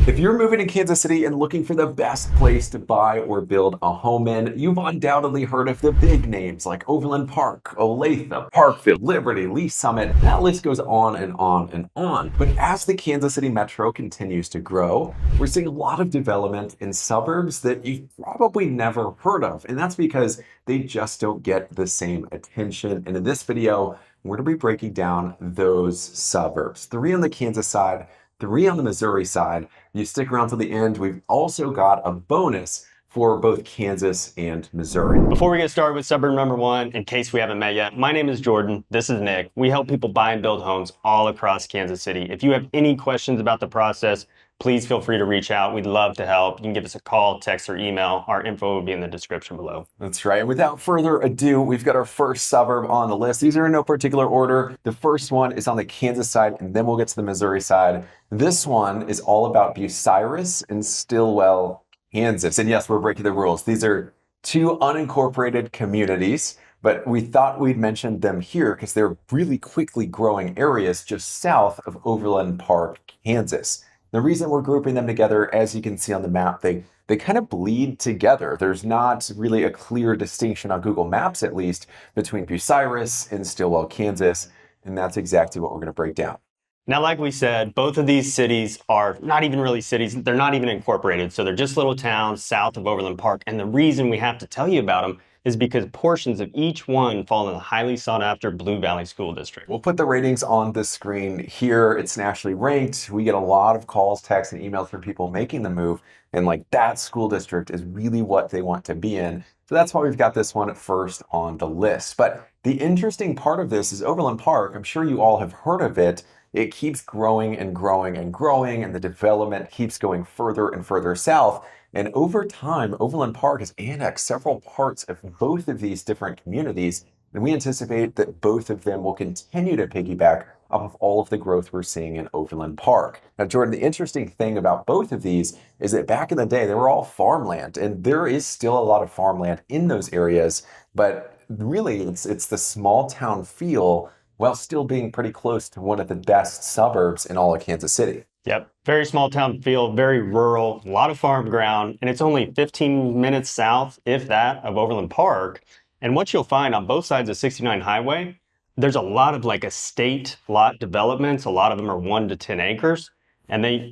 If you're moving to Kansas City and looking for the best place to buy or build a home in, you've undoubtedly heard of the big names like Overland Park, Olathe, Parkville, Liberty, Lee Summit. That list goes on and on and on. But as the Kansas City metro continues to grow, we're seeing a lot of development in suburbs that you've probably never heard of. And that's because they just don't get the same attention. And in this video, we're going to be breaking down those suburbs. 3 on the Kansas side, 3 on the Missouri side. You stick around till the end. We've also got a bonus for both Kansas and Missouri. Before we get started with suburb number 1, in case we haven't met yet, my name is Jordan. This is Nick. We help people buy and build homes all across Kansas City. If you have any questions about the process, please feel free to reach out. We'd love to help. You can give us a call, text, or email. Our info will be in the description below. That's right. And without further ado, we've got our first suburb on the list. These are in no particular order. The first one is on the Kansas side, and then we'll get to the Missouri side. This one is all about Bucyrus and Stilwell, Kansas. And yes, we're breaking the rules. These are 2 unincorporated communities, but we thought we'd mention them here because they're really quickly growing areas just south of Overland Park, Kansas. The reason we're grouping them together, as you can see on the map, they kind of bleed together. There's not really a clear distinction on Google Maps, at least, between Bucyrus and Stilwell, Kansas, and that's exactly what we're going to break down. Now, like we said, both of these cities are not even really cities. They're not even incorporated. So they're just little towns south of Overland Park. And the reason we have to tell you about them is because portions of each one fall in the highly sought after Blue Valley School District. We'll put the ratings on the screen here. It's nationally ranked. We get a lot of calls, texts, and emails from people making the move. And like that school district is really what they want to be in. So that's why we've got this one first on the list. But the interesting part of this is Overland Park. I'm sure you all have heard of it. It keeps growing and growing and growing, and the development keeps going further and further south. And over time, Overland Park has annexed several parts of both of these different communities, and we anticipate that both of them will continue to piggyback off of all of the growth we're seeing in Overland Park. Now, Jordan, the interesting thing about both of these is that back in the day, they were all farmland, and there is still a lot of farmland in those areas, but really it's the small town feel while still being pretty close to one of the best suburbs in all of Kansas City. Yep, very small town feel, very rural, a lot of farm ground, and it's only 15 minutes south, if that, of Overland Park. And what you'll find on both sides of 69 Highway, there's a lot of like estate lot developments. A lot of them are 1 to 10 acres, and they,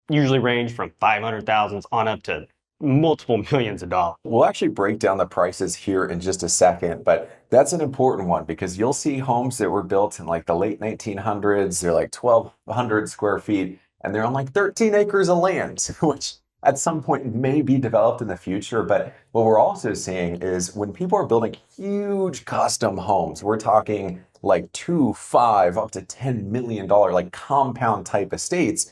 usually range from 500,000 on up to multiple millions of dollars. We'll actually break down the prices here in just a second, but that's an important one because you'll see homes that were built in like the late 1900s. They're like 1,200 square feet, and they're on like 13 acres of land, which at some point may be developed in the future. But what we're also seeing is when people are building huge custom homes, we're talking like 2, 5, up to $10 million, like compound type estates.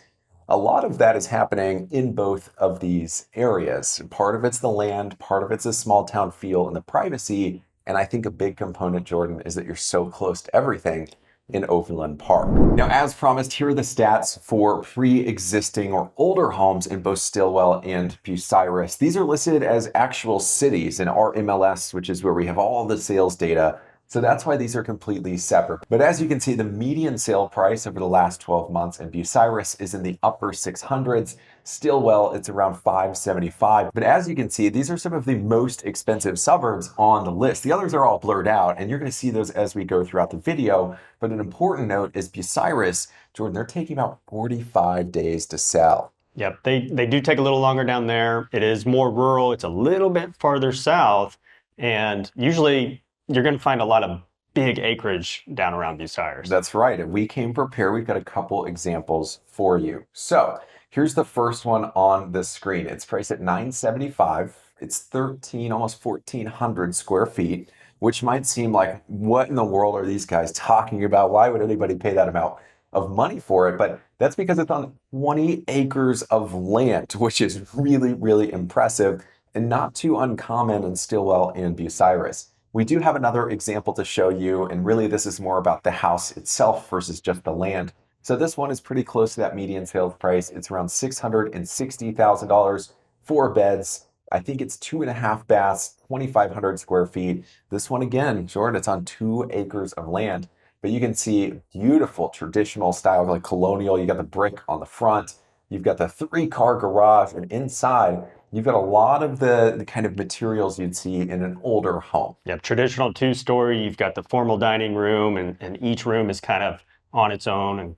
A lot of that is happening in both of these areas. Part of it's the land, part of it's a small town feel and the privacy. And I think a big component, Jordan, is that you're so close to everything in Overland Park. Now, as promised, here are the stats for pre-existing or older homes in both Stilwell and Bucyrus. These are listed as actual cities in our MLS, which is where we have all the sales data. So that's why these are completely separate. But as you can see, the median sale price over the last 12 months in Bucyrus is in the upper 600s. Stilwell, it's around 575. But as you can see, these are some of the most expensive suburbs on the list. The others are all blurred out, and you're going to see those as we go throughout the video. But an important note is Bucyrus, Jordan, they're taking about 45 days to sell. Yep, they do take a little longer down there. It is more rural. It's a little bit farther south, and usually you're going to find a lot of big acreage down around Bucyrus. That's right. And we came prepared. We've got a couple examples for you. So here's the first one on the screen. It's priced at $975. It's 13, almost 1,400 square feet, which might seem like, what in the world are these guys talking about? Why would anybody pay that amount of money for it? But that's because it's on 20 acres of land, which is really, really impressive and not too uncommon in Stilwell and Bucyrus. We do have another example to show you, and really this is more about the house itself versus just the land. So this one is pretty close to that median sales price. It's around $660,000, 4 beds. I think it's 2.5 baths, 2,500 square feet. This one again, Jordan, it's on 2 acres of land. But you can see beautiful traditional style, like colonial. You got the brick on the front. You've got the 3-car garage, and inside, you've got a lot of the kind of materials you'd see in an older home. Yeah, traditional two-story. You've got the formal dining room, and each room is kind of on its own and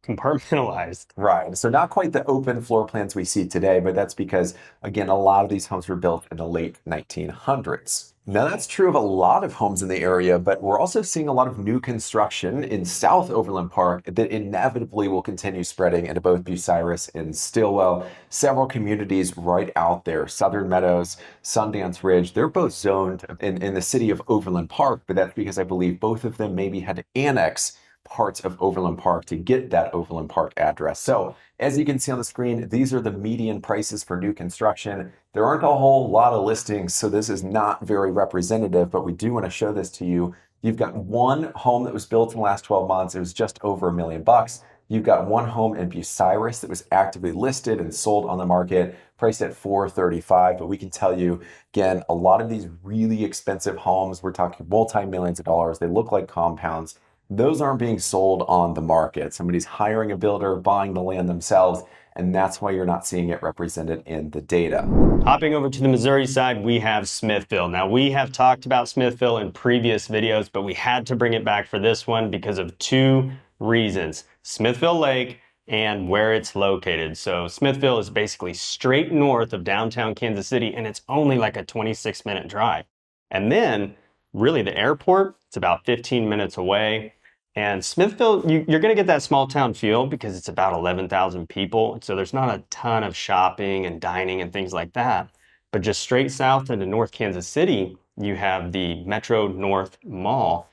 compartmentalized. Right. So not quite the open floor plans we see today, but that's because, again, a lot of these homes were built in the late 1900s. Now, that's true of a lot of homes in the area, but we're also seeing a lot of new construction in South Overland Park that inevitably will continue spreading into both Bucyrus and Stilwell. Several communities right out there, Southern Meadows, Sundance Ridge, they're both zoned in the city of Overland Park, but that's because I believe both of them maybe had to annex parts of Overland Park to get that Overland Park address. So as you can see on the screen, these are the median prices for new construction. There aren't a whole lot of listings, so this is not very representative, but we do want to show this to you. You've got one home that was built in the last 12 months. It was just over $1 million. You've got one home in Bucyrus that was actively listed and sold on the market, priced at $435. But we can tell you, again, a lot of these really expensive homes, we're talking multi-millions of dollars. They look like compounds. Those aren't being sold on the market. Somebody's hiring a builder, buying the land themselves, and that's why you're not seeing it represented in the data. Hopping over to the Missouri side, we have Smithville. Now, we have talked about Smithville in previous videos, but we had to bring it back for this one because of two reasons: Smithville Lake and where it's located. So Smithville is basically straight north of downtown Kansas City, and it's only like a 26-minute drive. And then, really, the airport, it's about 15 minutes away. And Smithville, you're going to get that small town feel because it's about 11,000 people. So there's not a ton of shopping and dining and things like that. But just straight south into North Kansas City, you have the Metro North Mall.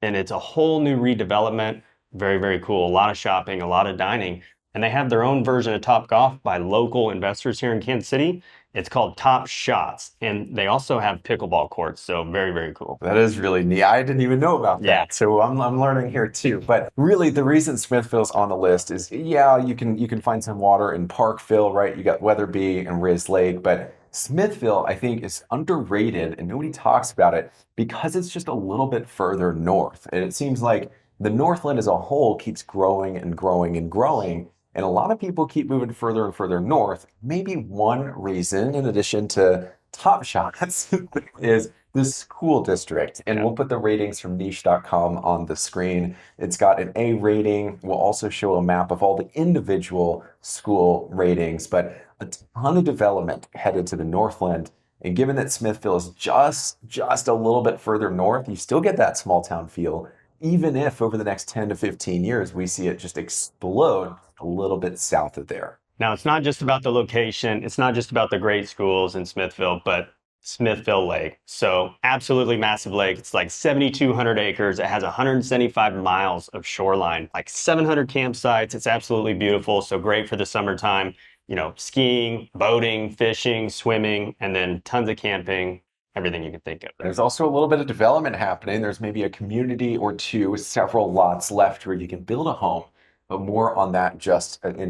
And it's a whole new redevelopment. Very, very cool. A lot of shopping, a lot of dining. And they have their own version of Top Golf by local investors here in Kansas City. It's called Top Shots, and they also have pickleball courts, so very, very cool. That is really neat. I didn't even know about that, so I'm learning here too. But really, the reason Smithville's on the list is, yeah, you can find some water in Parkville, right? You got Weatherby and Riz Lake, but Smithville, I think, is underrated, and nobody talks about it because it's just a little bit further north. And it seems like the Northland as a whole keeps growing and growing and growing. And a lot of people keep moving further and further north. Maybe one reason, in addition to Top Shots, is the school district. And we'll put the ratings from niche.com on the screen. It's got an A rating. We'll also show a map of all the individual school ratings, but a ton of development headed to the Northland. And given that Smithville is just a little bit further north, you still get that small town feel, even if over the next 10 to 15 years, we see it just explode a little bit south of there. Now, it's not just about the location. It's not just about the great schools in Smithville, but Smithville Lake. So absolutely massive lake. It's like 7,200 acres. It has 175 miles of shoreline, like 700 campsites. It's absolutely beautiful. So great for the summertime, skiing, boating, fishing, swimming, and then tons of camping, everything you can think of. There's also a little bit of development happening. There's maybe a community or two with several lots left where you can build a home, but more on that in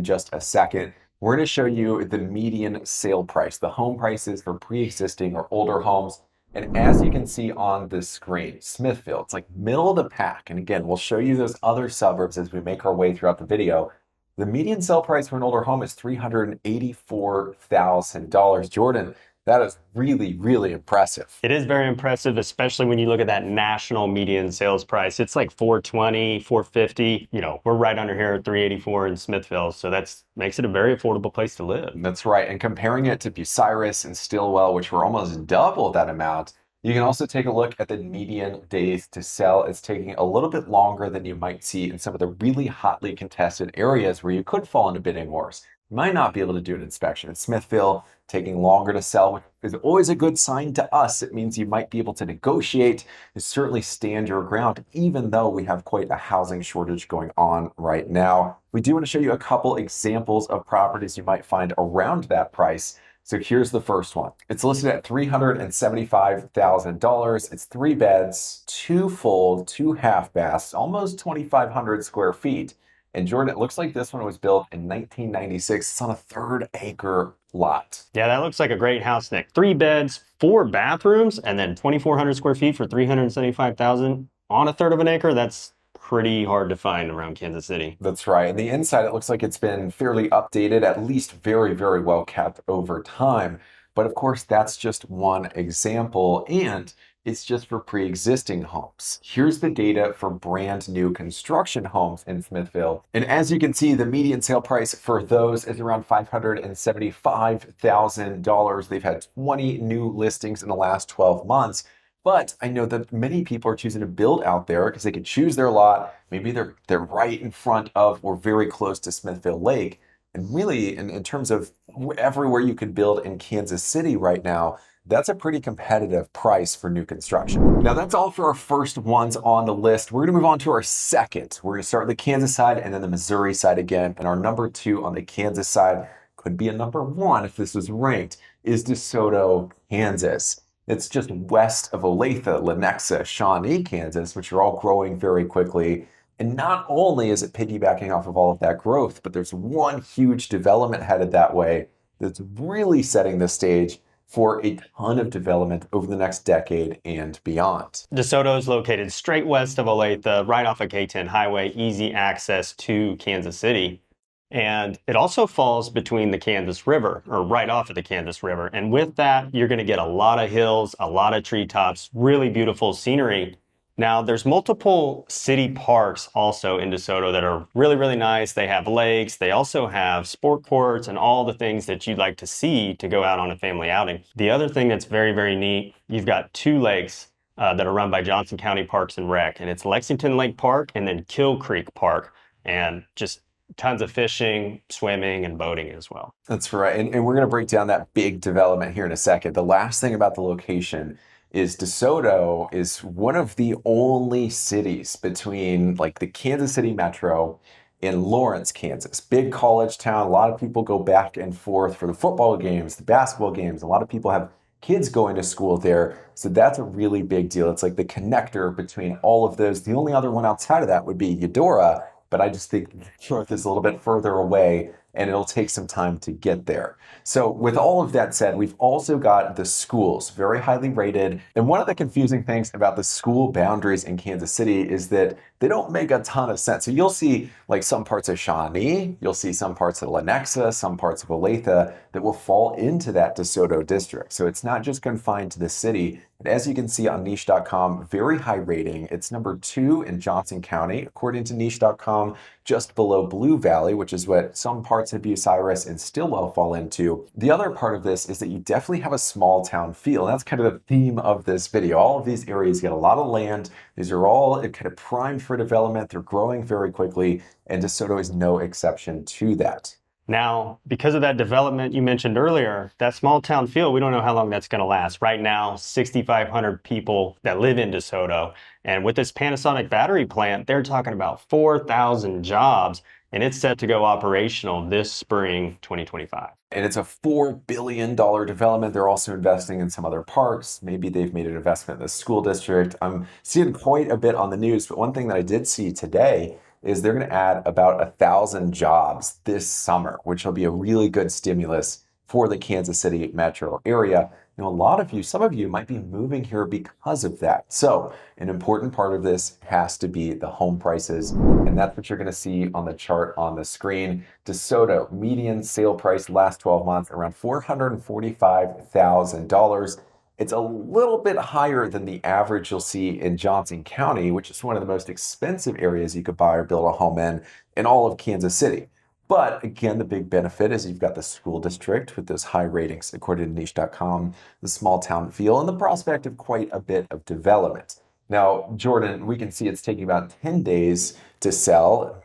just a second. We're going to show you the median sale price, the home prices for pre-existing or older homes. And as you can see on the screen, Smithville, it's like middle of the pack. And again, we'll show you those other suburbs as we make our way throughout the video. The median sale price for an older home is $384,000. Jordan, that is really, really impressive. It is very impressive, especially when you look at that national median sales price. It's like 420, 450. We're right under here at 384 in Smithville. So that makes it a very affordable place to live. That's right. And comparing it to Bucyrus and Stilwell, which were almost double that amount, you can also take a look at the median days to sell. It's taking a little bit longer than you might see in some of the really hotly contested areas where you could fall into bidding wars. You might not be able to do an inspection. In Smithville, taking longer to sell is always a good sign to us. It means you might be able to negotiate and certainly stand your ground, even though we have quite a housing shortage going on right now. We do want to show you a couple examples of properties you might find around that price. So here's the first one. It's listed at $375,000. It's 3 beds, 2 full, 2 half baths, almost 2,500 square feet. And Jordan, it looks like this one was built in 1996. It's on a 3-acre lot. Yeah, that looks like a great house, Nick. 3 beds, 4 bathrooms, and then 2,400 square feet for $375,000 on a third of an acre. That's pretty hard to find around Kansas City. That's right. And the inside, it looks like it's been fairly updated, at least very, very well kept over time. But of course, that's just one example, and it's just for pre-existing homes. Here's the data for brand new construction homes in Smithville. And as you can see, the median sale price for those is around $575,000. They've had 20 new listings in the last 12 months. But I know that many people are choosing to build out there because they could choose their lot. Maybe they're right in front of or very close to Smithville Lake. And really, in terms of everywhere you could build in Kansas City right now, that's a pretty competitive price for new construction. Now, that's all for our first ones on the list. We're going to move on to our second. We're going to start with the Kansas side and then the Missouri side again. And our number two on the Kansas side could be a number one if this was ranked, is DeSoto, Kansas. It's just west of Olathe, Lenexa, Shawnee, Kansas, which are all growing very quickly. And not only is it piggybacking off of all of that growth, but there's one huge development headed that way that's really setting the stage for a ton of development over the next decade and beyond. DeSoto is located straight west of Olathe, right off of K-10 highway, easy access to Kansas City. And it also falls between the Kansas River, or right off of the Kansas River. And with that, you're going to get a lot of hills, a lot of treetops, really beautiful scenery. Now, there's multiple city parks also in DeSoto that are really, really nice. They have lakes. They also have sport courts and all the things that you'd like to see to go out on a family outing. The other thing that's very, very neat, you've got two lakes that are run by Johnson County Parks and Rec. And it's Lexington Lake Park and then Kill Creek Park. And just tons of fishing, swimming, and boating as well. That's right. And we're going to break down that big development here in a second. The last thing about the location is DeSoto is one of the only cities between like the Kansas City metro and Lawrence, Kansas. Big college town. A lot of people go back and forth for the football games, the basketball games. A lot of people have kids going to school there. So that's a really big deal. It's like the connector between all of those. The only other one outside of that would be Eudora, but I just think North is a little bit further away and it'll take some time to get there. So with all of that said, we've also got the schools, very highly rated. And one of the confusing things about the school boundaries in Kansas City is that they don't make a ton of sense. So you'll see like some parts of Shawnee, you'll see some parts of Lenexa, some parts of Olathe that will fall into that DeSoto district. So it's not just confined to the city. And as you can see on niche.com, very high rating. It's number 2 in Johnson County, according to niche.com, just below Blue Valley, which is what some parts of Bucyrus and Stilwell fall into. The other part of this is that you definitely have a small town feel. And that's kind of the theme of this video. All of these areas get a lot of land. These are all kind of primed for development. They're growing very quickly, and DeSoto is no exception to that. Now, because of that development you mentioned earlier, that small town feel, we don't know how long that's going to last. Right now, 6,500 people that live in DeSoto. And with this Panasonic battery plant, they're talking about 4,000 jobs, and it's set to go operational this spring 2025. And it's a $4 billion development. They're also investing in some other parks. Maybe they've made an investment in the school district. I'm seeing quite a bit on the news, but one thing that I did see today is they're going to add about 1,000 jobs this summer, which will be a really good stimulus for the Kansas City metro area. You know, a lot of you, some of you might be moving here because of that. So an important part of this has to be the home prices. And that's what you're going to see on the chart on the screen. DeSoto, median sale price last 12 months, around $445,000. It's a little bit higher than the average you'll see in Johnson County, which is one of the most expensive areas you could buy or build a home in all of Kansas City. But again, the big benefit is you've got the school district with those high ratings, according to niche.com, the small town feel, and the prospect of quite a bit of development. Now, Jordan, we can see it's taking about 10 days to sell.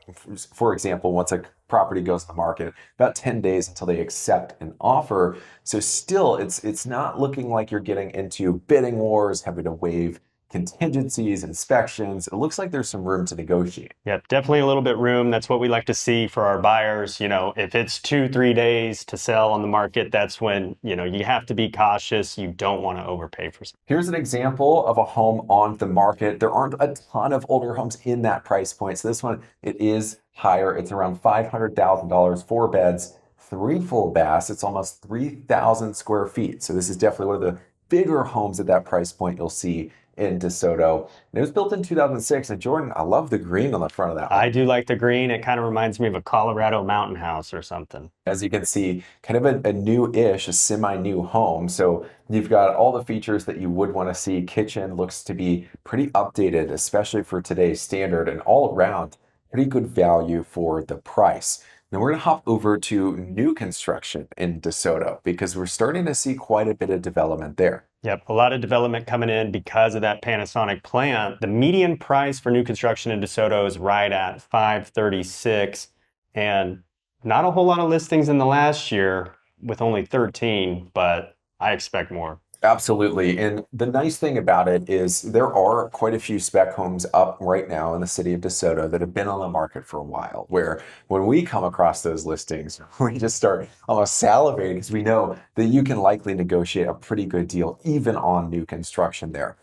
For example, once a property goes to the market, about 10 days until they accept an offer. So still, it's not looking like you're getting into bidding wars, having to waive contingencies, inspections. It looks like there's some room to negotiate. Yeah, definitely a little bit room. That's what we like to see for our buyers. You know, if it's 2-3 days to sell on the market, that's when, you know, you have to be cautious. You don't want to overpay for something. Here's an example of a home on the market. There aren't a ton of older homes in that price point. So this one, it is higher. It's around $500,000, 4 beds, 3 full baths. It's almost 3,000 square feet. So this is definitely one of the bigger homes at that price point you'll see in DeSoto. And it was built in 2006. And Jordan, I love the green on the front of that I home. do like the green. It kind of reminds me of a Colorado mountain house or something. As you can see, kind of a new-ish, a semi-new home. So you've got all the features that you would want to see. Kitchen looks to be pretty updated, especially for today's standard, and all around, pretty good value for the price. Now we're going to hop over to new construction in DeSoto because we're starting to see quite a bit of development there. Yep, a lot of development coming in because of that Panasonic plant. The median price for new construction in DeSoto is right at 536, and not a whole lot of listings in the last year with only 13, but I expect more. Absolutely. And the nice thing about it is there are quite a few spec homes up right now in the city of DeSoto that have been on the market for a while, where when we come across those listings, we just start almost salivating because we know that you can likely negotiate a pretty good deal even on new construction there.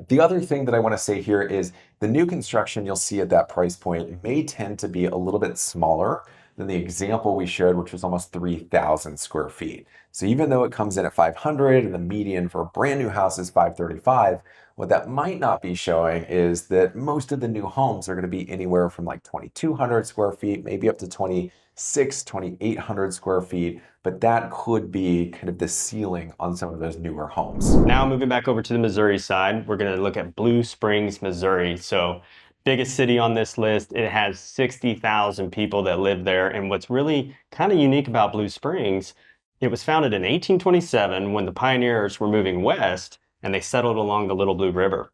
The other thing that I want to say here is the new construction you'll see at that price point may tend to be a little bit smaller than the example we showed, which was almost 3,000 square feet. So even though it comes in at 500 and the median for a brand new house is 535, what that might not be showing is that most of the new homes are going to be anywhere from like 2,200 square feet, maybe up to 2,800 square feet. But that could be kind of the ceiling on some of those newer homes. Now moving back over to the Missouri side, we're going to look at Blue Springs, Missouri. So biggest city on this list. It has 60,000 people that live there. And what's really kind of unique about Blue Springs, it was founded in 1827 when the pioneers were moving west and they settled along the Little Blue River.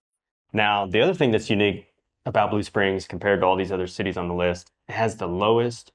Now, the other thing that's unique about Blue Springs compared to all these other cities on the list, it has the lowest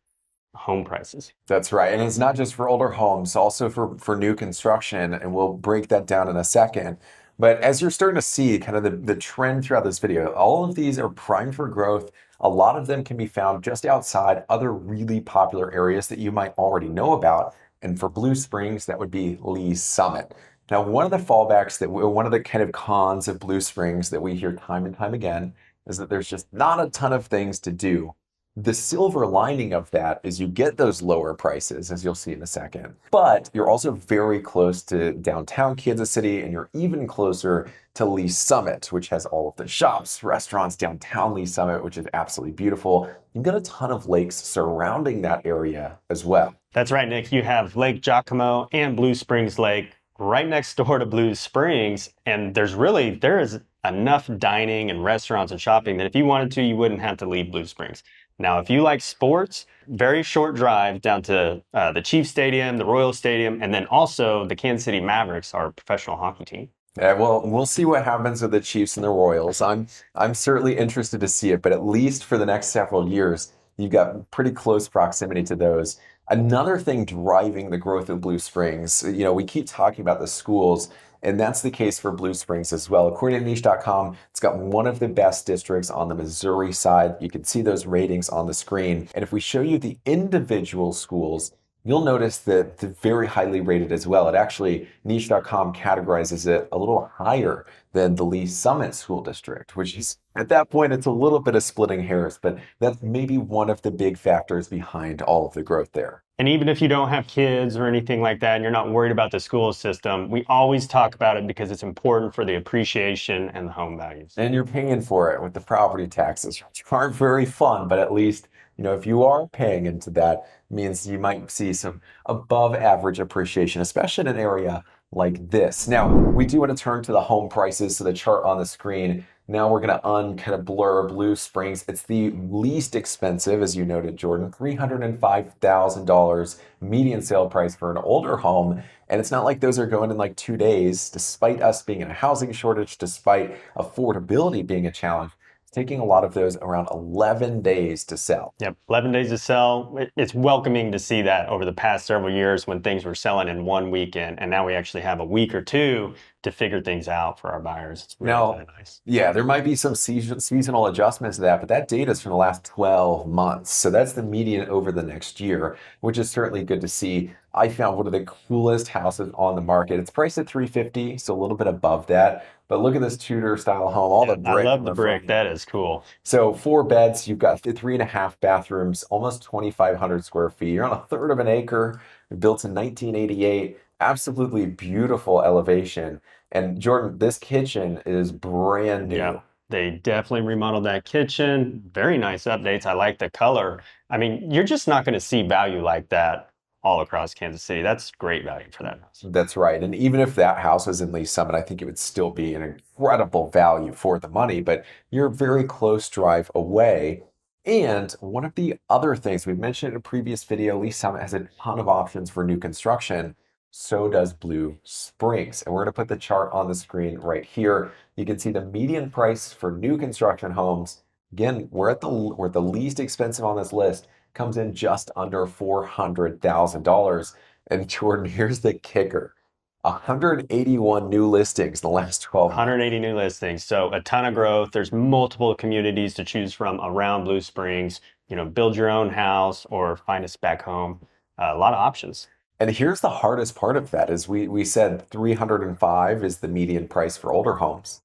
home prices. That's right. And it's not just for older homes, also for new construction. And we'll break that down in a second. But as you're starting to see kind of the trend throughout this video, all of these are primed for growth. A lot of them can be found just outside other really popular areas that you might already know about. And for Blue Springs, that would be Lee's Summit. Now, one of the fallbacks one of the kind of cons of Blue Springs that we hear time and time again is that there's just not a ton of things to do. The silver lining of that is you get those lower prices, as you'll see in a second, but you're also very close to downtown Kansas City, and you're even closer to Lee Summit, which has all of the shops, restaurants downtown Lee Summit, which is absolutely beautiful. You've got a ton of lakes surrounding that area as well. That's right, Nick. You have Lake Giacomo and Blue Springs Lake right next door to Blue Springs, and there is enough dining and restaurants and shopping that if you wanted to, you wouldn't have to leave Blue Springs. Now, if you like sports, very short drive down to the Chiefs Stadium, the Royal Stadium, and then also the Kansas City Mavericks, our professional hockey team. Yeah, well, we'll see what happens with the Chiefs and the Royals. I'm certainly interested to see it, but at least for the next several years, you've got pretty close proximity to those. Another thing driving the growth of Blue Springs, we keep talking about the schools, and that's the case for Blue Springs as well. According to niche.com, it's got one of the best districts on the Missouri side. You can see those ratings on the screen. And if we show you the individual schools, you'll notice that they're very highly rated as well. It actually, niche.com categorizes it a little higher than the Lee Summit School District, which is, at that point, it's a little bit of splitting hairs, but that's maybe one of the big factors behind all of the growth there. And even if you don't have kids or anything like that, and you're not worried about the school system, we always talk about it because it's important for the appreciation and the home values. And you're paying for it with the property taxes, which aren't very fun, but at least, if you are paying into that, it means you might see some above average appreciation, especially in an area like this. Now, we do want to turn to the home prices, so the chart on the screen. Now we're going to kind of blur Blue Springs. It's the least expensive, as you noted, Jordan, $305,000 median sale price for an older home. And it's not like those are going in like 2 days, despite us being in a housing shortage, despite affordability being a challenge. Taking a lot of those around 11 days to sell. Yep, 11 days to sell. It's welcoming to see that over the past several years when things were selling in 1 weekend, and now we actually have a week or two to figure things out for our buyers. It's really nice. Yeah, there might be some seasonal adjustments to that, but that data is from the last 12 months. So that's the median over the next year, which is certainly good to see. I found one of the coolest houses on the market. It's priced at $350,000, so a little bit above that. But look at this Tudor style home, all the brick. I love the brick. That is cool. So 4 beds, you've got 3.5 bathrooms, almost 2,500 square feet. You're on a third of an acre. Built in 1988. Absolutely beautiful elevation. And Jordan, this kitchen is brand new. Yep. They definitely remodeled that kitchen. Very nice updates. I like the color. I mean, you're just not going to see value like that all across Kansas City. That's great value for that house. That's right. And even if that house was in Lee Summit, I think it would still be an incredible value for the money, but you're a very close drive away. And one of the other things we've mentioned in a previous video, Lee Summit has a ton of options for new construction. So does Blue Springs. And we're going to put the chart on the screen right here. You can see the median price for new construction homes. Again, we're at the least expensive on this list, comes in just under $400,000. And Jordan, here's the kicker. 181 new listings in the last 12 months. 180 new listings. So a ton of growth. There's multiple communities to choose from around Blue Springs. You know, build your own house or find a spec home. A lot of options. And here's the hardest part of that is we said 305 is the median price for older homes.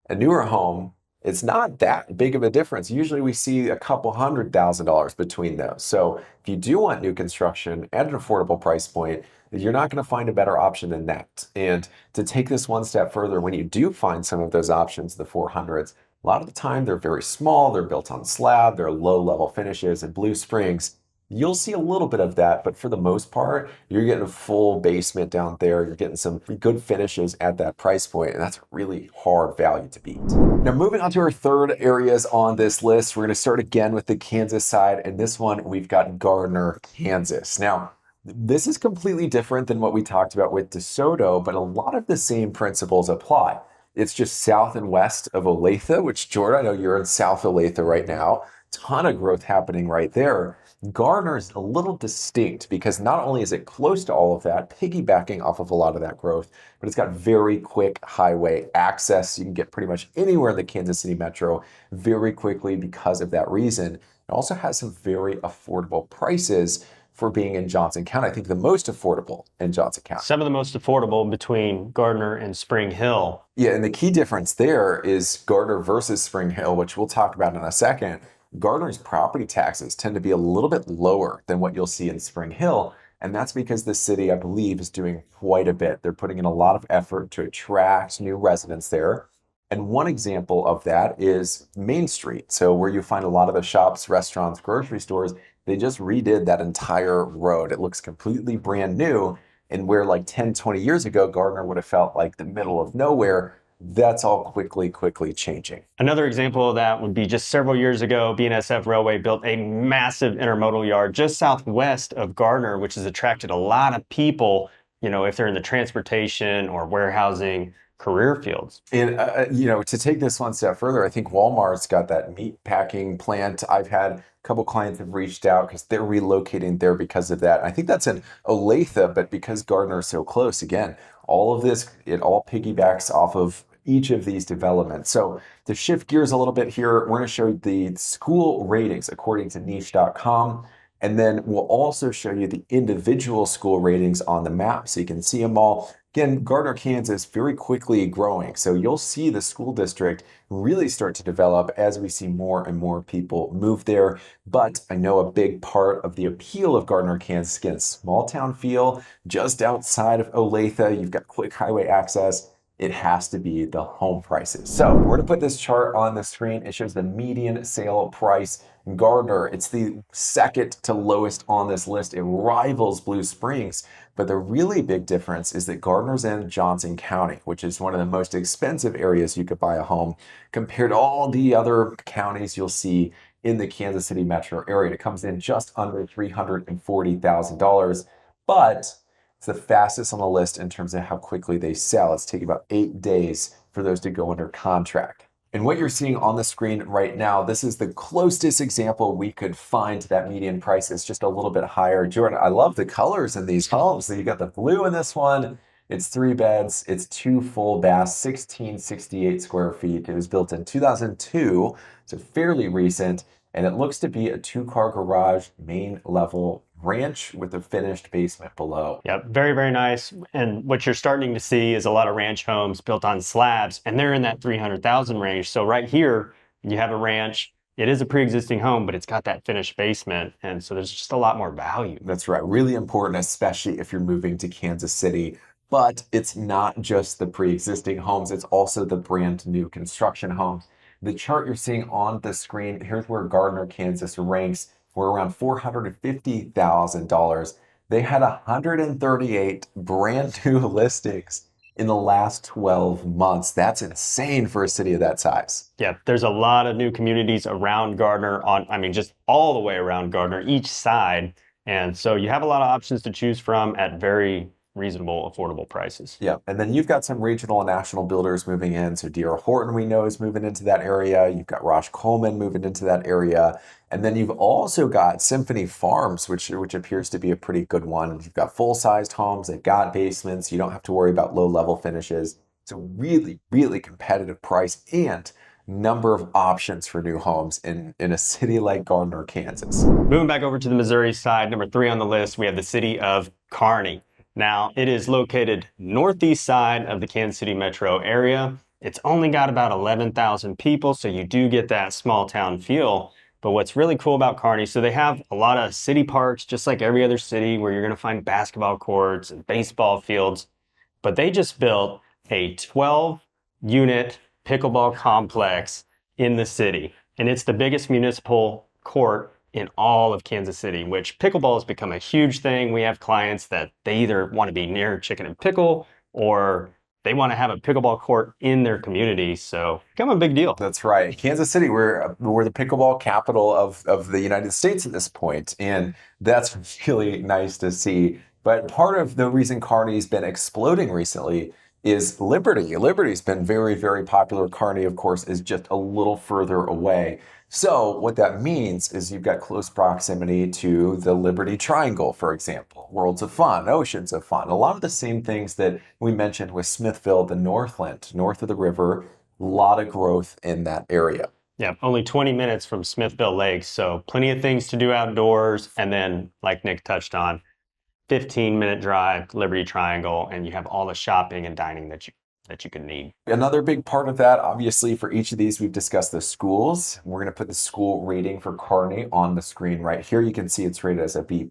A newer home, it's not that big of a difference. Usually we see a couple $100,000 between those. So if you do want new construction at an affordable price point, you're not going to find a better option than that. And to take this one step further, when you do find some of those options, the 400s, a lot of the time they're very small, they're built on slab, they're low level finishes. In Blue Springs, you'll see a little bit of that, but for the most part, you're getting a full basement down there. You're getting some good finishes at that price point, and that's a really hard value to beat. Now, moving on to our third areas on this list, we're going to start again with the Kansas side, and this one we've got Gardner, Kansas. Now, this is completely different than what we talked about with DeSoto, but a lot of the same principles apply. It's just south and west of Olathe, which, Jordan, I know you're in South Olathe right now. Ton of growth happening right there. Gardner is a little distinct because not only is it close to all of that, piggybacking off of a lot of that growth, but it's got very quick highway access. You can get pretty much anywhere in the Kansas City metro very quickly because of that reason. It also has some very affordable prices for being in Johnson County. I think the most affordable in Johnson County. Some of the most affordable between Gardner and Spring Hill. Yeah, and the key difference there is Gardner versus Spring Hill, which we'll talk about in a second. Gardner's property taxes tend to be a little bit lower than what you'll see in Spring Hill. And that's because the city, I believe, is doing quite a bit. They're putting in a lot of effort to attract new residents there. And one example of that is Main Street. So where you find a lot of the shops, restaurants, grocery stores, they just redid that entire road. It looks completely brand new. And where like 10, 20 years ago, Gardner would have felt like the middle of nowhere, that's all quickly changing. Another example of that would be just several years ago, BNSF Railway built a massive intermodal yard just southwest of Gardner, which has attracted a lot of people, you know, if they're in the transportation or warehousing career fields. And, to take this one step further, I think Walmart's got that meat packing plant. I've had a couple clients have reached out because they're relocating there because of that. I think that's in Olathe, but because Gardner is so close, again, all of this, it all piggybacks off of each of these developments. So to shift gears a little bit here, we're going to show the school ratings according to niche.com. And then we'll also show you the individual school ratings on the map so you can see them all. Again, Gardner, Kansas, very quickly growing. So you'll see the school district really start to develop as we see more and more people move there. But I know a big part of the appeal of Gardner, Kansas, again, small town feel, just outside of Olathe, you've got quick highway access. It has to be the home prices. So we're going to put this chart on the screen. It shows the median sale price. Gardner, it's the second to lowest on this list. It rivals Blue Springs. But the really big difference is that Gardner's in Johnson County, which is one of the most expensive areas you could buy a home compared to all the other counties you'll see in the Kansas City metro area. It comes in just under $340,000. But it's the fastest on the list in terms of how quickly they sell. It's taking about 8 days for those to go under contract. And what you're seeing on the screen right now, this is the closest example we could find to that median price. It's just a little bit higher. Jordan, I love the colors in these homes. So you got the blue in this one. It's 3 beds. It's 2 full baths, 1668 square feet. It was built in 2002, so fairly recent. And it looks to be a 2-car garage, main level ranch with a finished basement below. Yep, very, very nice. And what you're starting to see is a lot of ranch homes built on slabs, and they're in that 300,000 range. So right here, you have a ranch, it is a pre-existing home, but it's got that finished basement. And so there's just a lot more value. That's right. Really important, especially if you're moving to Kansas City. But it's not just the pre-existing homes, it's also the brand new construction homes. The chart you're seeing on the screen, here's where Gardner, Kansas ranks. We're around $450,000. They had 138 brand new listings in the last 12 months. That's insane for a city of that size. Yeah, there's a lot of new communities around Gardner I mean, just all the way around Gardner, each side. And so you have a lot of options to choose from at very reasonable, affordable prices. Yeah, and then you've got some regional and national builders moving in. So D.R. Horton, we know, is moving into that area. You've got Roche Coleman moving into that area. And then you've also got Symphony Farms, which appears to be a pretty good one. You've got full-sized homes. They've got basements. You don't have to worry about low-level finishes. It's a really, really competitive price and number of options for new homes in a city like Gardner, Kansas. Moving back over to the Missouri side, number 3 on the list, we have the city of Kearney. Now, it is located northeast side of the Kansas City metro area. It's only got about 11,000 people, so you do get that small town feel. But what's really cool about Kearney, so they have a lot of city parks, just like every other city, where you're going to find basketball courts and baseball fields. But they just built a 12-unit pickleball complex in the city. And it's the biggest municipal court in all of Kansas City, which pickleball has become a huge thing. We have clients that they either want to be near Chicken and Pickle or they want to have a pickleball court in their community. So become a big deal. That's right. Kansas City, we're the pickleball capital of the United States at this point, and that's really nice to see. But part of the reason Kearney's been exploding recently is Liberty. Liberty's been very, very popular. Kearney, of course, is just a little further away. So what that means is you've got close proximity to the Liberty Triangle, for example, Worlds of Fun, Oceans of Fun, a lot of the same things that we mentioned with Smithville, the Northland, north of the river, a lot of growth in that area. Yeah, only 20 minutes from Smithville Lake, so plenty of things to do outdoors. And then, like Nick touched on, 15-minute drive to Liberty Triangle, and you have all the shopping and dining that you could need. Another big part of that, obviously, for each of these, we've discussed the schools. We're going to put the school rating for Kearney on the screen right here. You can see it's rated as a B+, and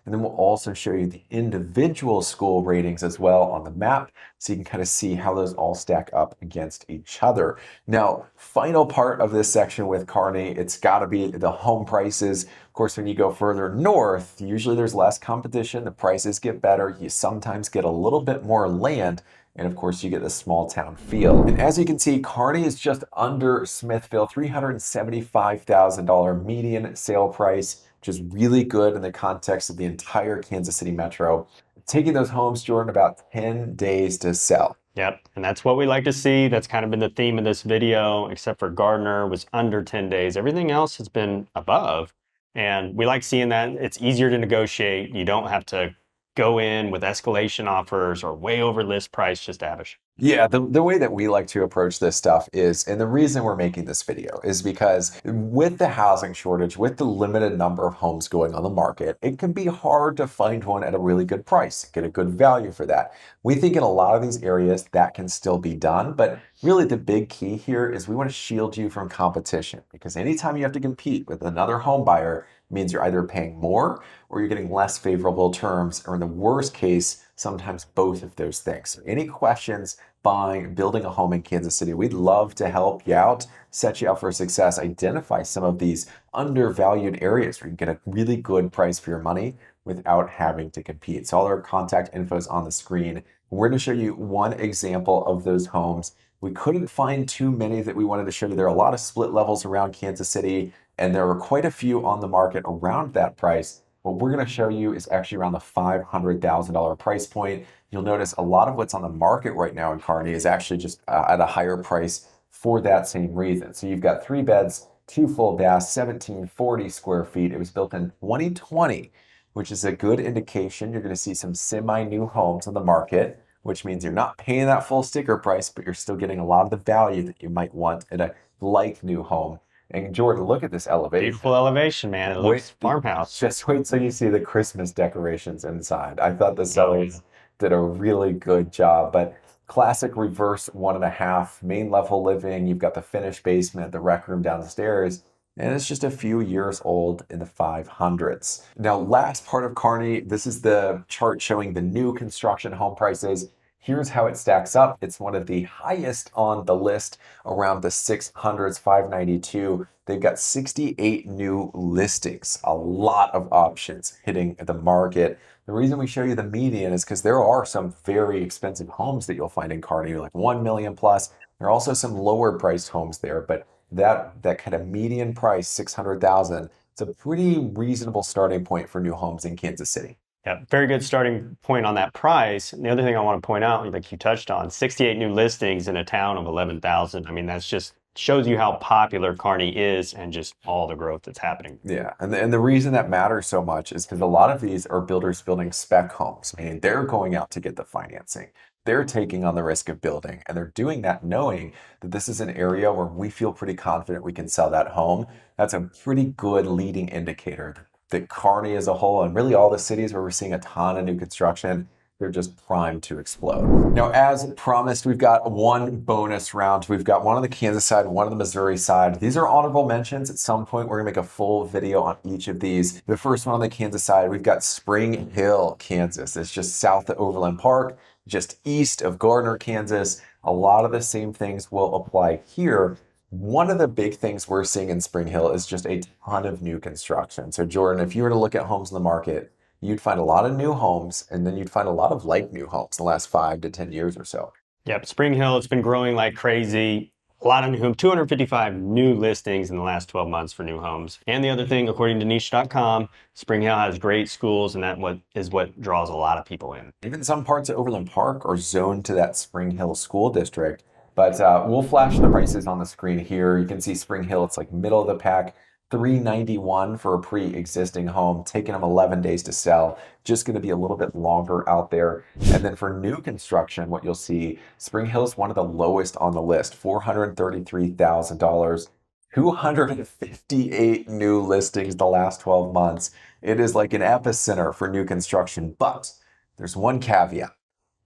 then we'll also show you the individual school ratings as well on the map, so you can kind of see how those all stack up against each other. Now, final part of this section with Kearney, it's got to be the home prices. Of course, when you go further north, usually there's less competition, the prices get better, you sometimes get a little bit more land, and of course, you get the small town feel. And as you can see, Kearney is just under Smithville, $375,000 median sale price, which is really good in the context of the entire Kansas City metro. Taking those homes, Jordan, about 10 days to sell. Yep, and that's what we like to see. That's kind of been the theme of this video, except for Gardner was under 10 days. Everything else has been above. And we like seeing that. It's easier to negotiate. You don't have to go in with escalation offers or way over list price just to have a Yeah, the way that we like to approach this stuff is, and the reason we're making this video is because with the housing shortage, with the limited number of homes going on the market, it can be hard to find one at a really good price, get a good value for that. We think in a lot of these areas that can still be done, but really the big key here is we want to shield you from competition, because anytime you have to compete with another home buyer means you're either paying more or you're getting less favorable terms, or in the worst case, sometimes both of those things. So any questions buying, building a home in Kansas City, we'd love to help you out, set you up for success, identify some of these undervalued areas where you can get a really good price for your money without having to compete. So all our contact info is on the screen. We're going to show you one example of those homes. We couldn't find too many that we wanted to show you. There are a lot of split levels around Kansas City, and there are quite a few on the market around that price. What we're going to show you is actually around the $500,000 price point. You'll notice a lot of what's on the market right now in Kearney is actually just at a higher price for that same reason. So you've got 3 beds, 2 full baths, 1740 square feet. It was built in 2020, which is a good indication you're going to see some semi-new homes on the market, which means you're not paying that full sticker price, but you're still getting a lot of the value that you might want in a like new home. And Jordan, look at this elevation. beautiful elevation, man. It looks farmhouse. Just wait till you see the Christmas decorations inside. I thought the sellers did a really good job, but classic reverse 1.5, main level living. You've got the finished basement, the rec room downstairs. and it's just a few years old in the 500s. Now, last part of Kearney, this is the chart showing the new construction home prices. Here's how it stacks up. It's one of the highest on the list, around the 600s, 592. They've got 68 new listings, a lot of options hitting the market. The reason we show you the median is because there are some very expensive homes that you'll find in Kearney, like 1 million plus. There are also some lower priced homes there, but that kind of median price, 600,000, it's a pretty reasonable starting point for new homes in Kansas City. Yeah, very good starting point on that price. And the other thing I want to point out, like you touched on, 68 new listings in a town of 11,000. I mean, that's just shows you how popular Kearney is and just all the growth that's happening. Yeah, and the reason that matters so much is because a lot of these are builders building spec homes, meaning they're going out to get the financing. They're taking on the risk of building, and they're doing that knowing that this is an area where we feel pretty confident we can sell that home. That's a pretty good leading indicator that Kearney as a whole, and really all the cities where we're seeing a ton of new construction, they're just primed to explode. Now, as promised, we've got one bonus round. We've got one on the Kansas side, one on the Missouri side. These are honorable mentions. At some point, we're gonna make a full video on each of these. The first one on the Kansas side, we've got Spring Hill, Kansas. It's just south of Overland Park, just east of Gardner, Kansas. A lot of the same things will apply here. One of the big things we're seeing in Spring Hill is just a ton of new construction. So Jordan, if you were to look at homes in the market, you'd find a lot of new homes, and then you'd find a lot of like new homes in the last 5 to 10 years or so. Yep, Spring Hill, it's been growing like crazy. A lot of new homes, 255 new listings in the last 12 months for new homes. And the other thing, according to niche.com, Spring Hill has great schools, and that is what draws a lot of people in. Even some parts of Overland Park are zoned to that Spring Hill school district. But we'll flash the prices on the screen here. You can see Spring Hill, it's like middle of the pack. 391 for a pre-existing home, taking them 11 days to sell. Just going to be a little bit longer out there. And then for new construction, what you'll see, Spring Hill is one of the lowest on the list, $433,000. 258 new listings the last 12 months. It is like an epicenter for new construction, but there's one caveat.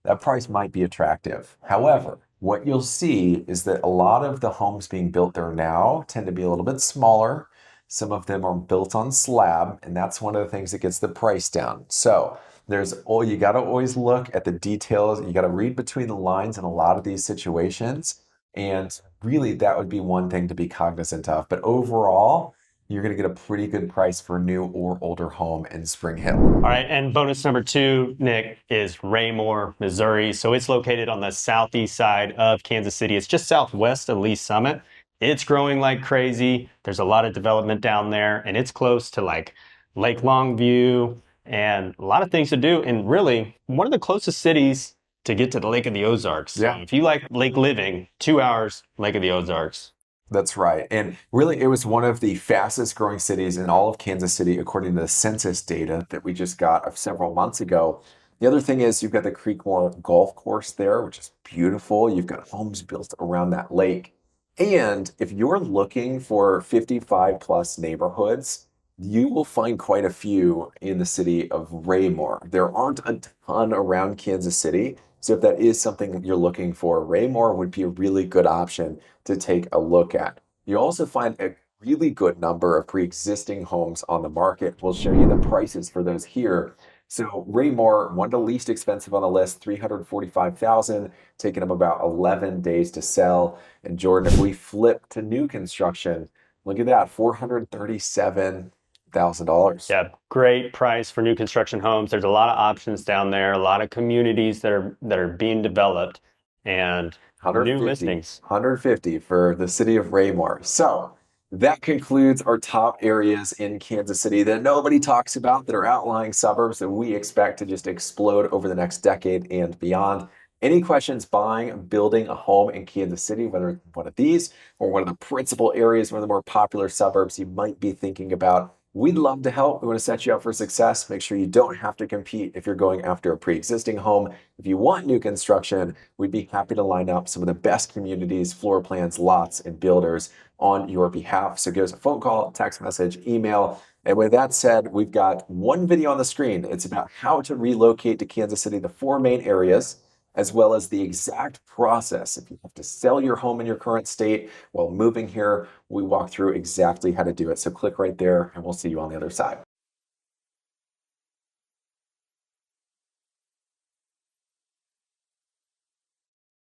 That price might be attractive. However, what you'll see is that a lot of the homes being built there now tend to be a little bit smaller. Some of them are built on slab, and that's one of the things that gets the price down. So you got to always look at the details. You got to read between the lines in a lot of these situations. And really, that would be one thing to be cognizant of. But overall, you're going to get a pretty good price for a new or older home in Spring Hill. All right, and bonus number 2, Nick, is Raymore, Missouri. So it's located on the southeast side of Kansas City. It's just southwest of Lee Summit. It's growing like crazy. There's a lot of development down there, and it's close to like Lake Longview and a lot of things to do. And really, one of the closest cities to get to the Lake of the Ozarks. So Yeah. if you like lake living, 2 hours, Lake of the Ozarks. That's right. And really, it was one of the fastest growing cities in all of Kansas City, according to the census data that we just got of several months ago. The other thing is you've got the Creekmore Golf Course there, which is beautiful. You've got homes built around that lake. And if you're looking for 55 plus neighborhoods, you will find quite a few in the city of Raymore. There aren't a ton around Kansas City. So if that is something that you're looking for, Raymore would be a really good option to take a look at. You also find a really good number of pre-existing homes on the market. We'll show you the prices for those here. So Raymore, one of the least expensive on the list, 345,000, taking them about 11 days to sell. And Jordan, if we flip to new construction, look at that, $437,000. Yeah, great price for new construction homes. There's a lot of options down there, a lot of communities that are being developed, and new listings. 150 for the city of Raymore. So that concludes our top areas in Kansas City that nobody talks about, that are outlying suburbs that we expect to just explode over the next decade and beyond. Any questions buying, building a home in Kansas City, whether it's one of these or one of the principal areas, one of the more popular suburbs you might be thinking about, we'd love to help. We want to set you up for success. Make sure you don't have to compete if you're going after a pre-existing home. If you want new construction, we'd be happy to line up some of the best communities, floor plans, lots, and builders on your behalf. So give us a phone call, text message, email. And with that said, we've got one video on the screen. It's about how to relocate to Kansas City, the 4 main areas. as well as the exact process. If you have to sell your home in your current state while moving here, we walk through exactly how to do it. So click right there and we'll see you on the other side.